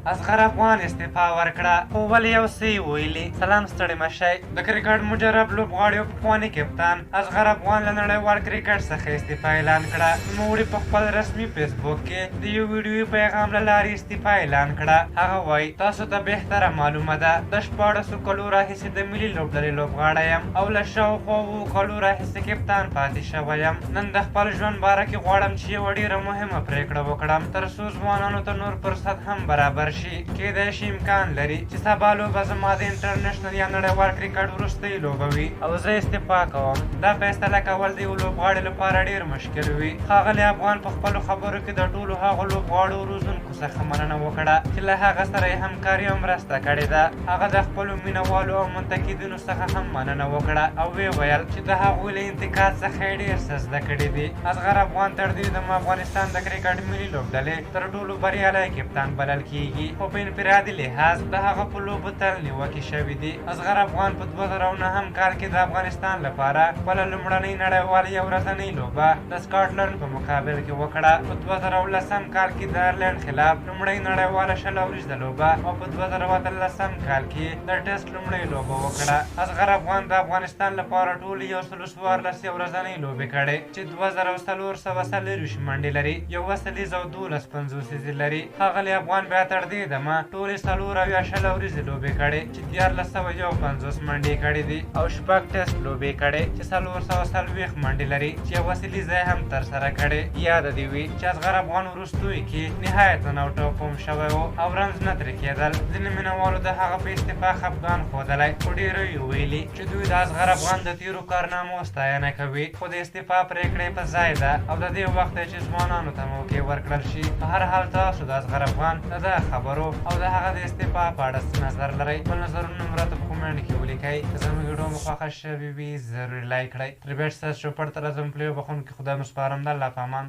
اصغر افغان استعفا ورکړه، خو ولې یو څه یې ویلي. سلام، ستړي مه شئ. د کرکټ مجرب لوبغاړي او پخواني کپتان اصغر افغان له نړیوال کرکټ څخه استعفا اعلان کړه. نوموړي په خپل رسمي فیسبوک کې د یو ویډیویي پیغام له لارې استعفا اعلان کړه. هغه وایي تاسو ته بهتره معلومه ده د 14 کلو راهیسې د ملي لوبډلې لوبغاړی یم او له شاوخوا 7 کلو راهیسې کپتان پاتې شوی یم. نن د خپل ژوند باره کې غواړم چې یوه ډېره مهمه پرېکړه وکړم تر څو ځوانانو ته نور فرصت هم برابر شي. کیدای شي امکان لري چې سبا لوبه زما د انټرنیشنل یا نړیوال کرکټ وروستۍ لوبه وي او زه استعفا کوم. دا فیصله کول د یو لوبغاړي لپاره ډېر مشکل وي. ښاغلی افغان په خپلو خبرو کې د ټولو هغو لوبغاړو روزونکو څخه مننه وکړه چې له هغه سره یې همکاري او مرسته کړې ده. هغه د خپلو مینوالو او منتقدینو څخه هم مننه وکړه او ویې ویل چې د هغوی له انتقاد څخه یې ډېر څه زده کړي دي. اصغر افغان تر دې دمه افغانستان د کرکټ ملي لوبډلې تر ټولو بریالی کپتان بلل کیږي، خو په انفرادي لحاظ د هغه په لوبو تل نیوکې شوي دي. اصغر افغان په 2009 کال کې د افغانستان لپاره خپله لومړنۍ نړیواله یو ورځنۍ لوبه د سکاټلند په مقابل کې وکړه. په 2010 کال کې د آیرلنډ خلاف لومړۍ نړیواله شل اوریزه لوبه او په 2013 کال کې د ټسټ لومړۍ لوبه وکړه. اصغر افغان د افغانستان لپاره ټول 114 ورځنۍ لوبې کړې چې 2440 منډې لري، یو وسلیز او 12 پنځوسیزې لري. ښاغلی افغان بیا تر دې دمه ټولې 4 اوریزې لوبې کړې چې 1451 منډې کړې دي او 6 ټسټ لوبې کړې چې 440 منډې لري چې یو وسلیزه یې هم ترسره کړې. یاد دې وي چې اصغر افغان وروستیو کې نهایتاً آوټ آف فورم شوی و او رمز نه ترې کېدل. ځینې مینوالو د هغه په استعفا خفګان ښودلی، خو ډېرو یې ویلي چې دوی د اصغر افغان د تېرو کارنامو ستاینه کوي، خو د استعفا پرېکړه یې په ځای ده او د دې وخت دی چې ځوانانو ته موقع ورکړل شي. په هر حال تاسو د اصغر افغان د خبرو او د هغه د استعفا په اړه څه نظر لرئ؟ خپل نظرونه مو راته په کومنټ کې ولیکئ. که زموږ ویډیو مو خوښه شوې وي ضروري لایک کړئ. تر بیا چې ستاسو چوپړ ته راځم پلي بخښونکي خدای مو سپارم. د الله په امان.